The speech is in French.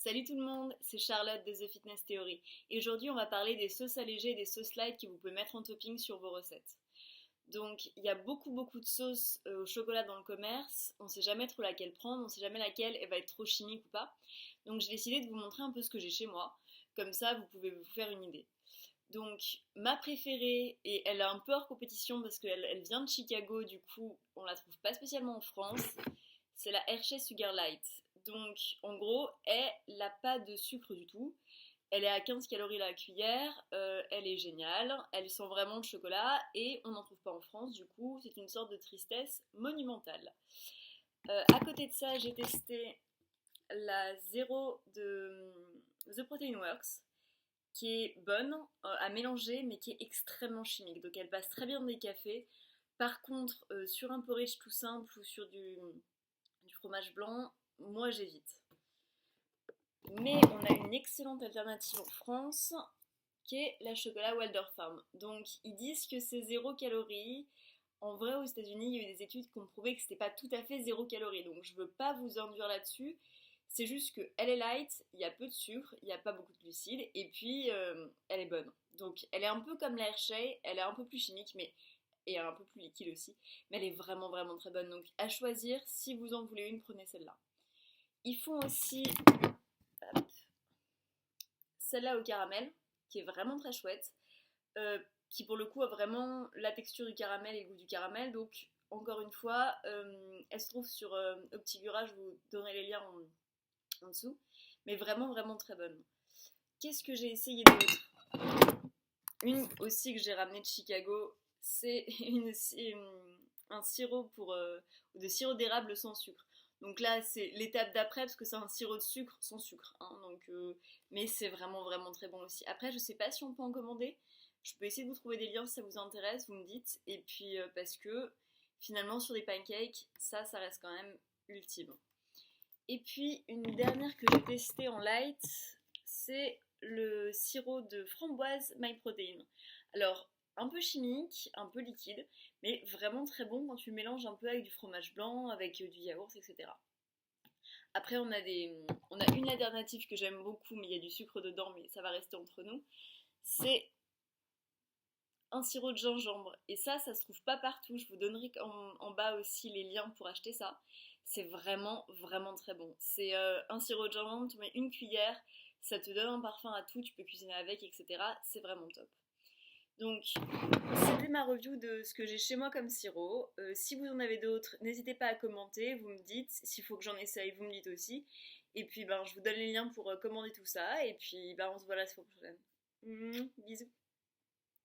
Salut tout le monde, c'est Charlotte de The Fitness Theory et aujourd'hui on va parler des sauces allégées et des sauces light que vous pouvez mettre en topping sur vos recettes. Donc il y a beaucoup de sauces au chocolat dans le commerce, on sait jamais trop laquelle prendre, on sait jamais laquelle elle va être trop chimique ou pas. Donc j'ai décidé de vous montrer un peu ce que j'ai chez moi, comme ça vous pouvez vous faire une idée. Donc ma préférée, et elle est un peu hors compétition parce qu'elle vient de Chicago, du coup on la trouve pas spécialement en France, c'est la Hershey Sugar Light. Donc, en gros, elle n'a pas de sucre du tout. Elle est à 15 calories la cuillère. Elle est géniale. Elle sent vraiment le chocolat et on n'en trouve pas en France. Du coup, c'est une sorte de tristesse monumentale. À côté de ça, j'ai testé la zéro de The Protein Works, qui est bonne à mélanger, mais qui est extrêmement chimique. Donc, elle passe très bien dans des cafés. Par contre, sur un porridge tout simple ou sur du fromage blanc, moi j'évite. Mais on a une excellente alternative en France qui est la chocolat Walder Farm. Donc ils disent que c'est 0 calorie. En vrai, aux États-Unis, il y a eu des études qui ont prouvé que c'était pas tout à fait 0 calorie. Donc je veux pas vous induire là-dessus. C'est juste qu'elle est light, il y a peu de sucre, il n'y a pas beaucoup de glucides, et puis elle est bonne. Donc elle est un peu comme la Hershey, elle est un peu plus chimique, mais et un peu plus liquide aussi. Mais elle est vraiment très bonne. Donc à choisir, si vous en voulez une, prenez celle-là. Ils font aussi celle-là au caramel, qui est vraiment très chouette, qui pour le coup a vraiment la texture du caramel et le goût du caramel. Donc encore une fois, elle se trouve sur Optigura, je vous donnerai les liens en dessous, mais vraiment très bonne. Qu'est-ce que j'ai essayé d'autre? Une aussi que j'ai ramenée de Chicago, c'est un sirop de sirop d'érable sans sucre. Donc là, c'est l'étape d'après parce que c'est un sirop de sucre sans sucre. Hein, mais c'est vraiment très bon aussi. Après, je sais pas si on peut en commander. Je peux essayer de vous trouver des liens si ça vous intéresse, vous me dites. Et puis, parce que finalement, sur des pancakes, ça reste quand même ultime. Et puis, une dernière que j'ai testée en light, c'est le sirop de framboise MyProtein. Alors, un peu chimique, un peu liquide, mais vraiment très bon quand tu le mélanges un peu avec du fromage blanc, avec du yaourt, etc. Après, on a une alternative que j'aime beaucoup, mais il y a du sucre dedans, mais ça va rester entre nous. C'est un sirop de gingembre. Et ça se trouve pas partout. Je vous donnerai en bas aussi les liens pour acheter ça. C'est vraiment très bon. C'est un sirop de gingembre, tu mets une cuillère, ça te donne un parfum à tout, tu peux cuisiner avec, etc. C'est vraiment top. Donc, c'était ma review de ce que j'ai chez moi comme sirop. Si vous en avez d'autres, n'hésitez pas à commenter, vous me dites. S'il faut que j'en essaye, vous me dites aussi. Et puis, je vous donne les liens pour commander tout ça. Et puis, on se voit la semaine prochaine. Bisous.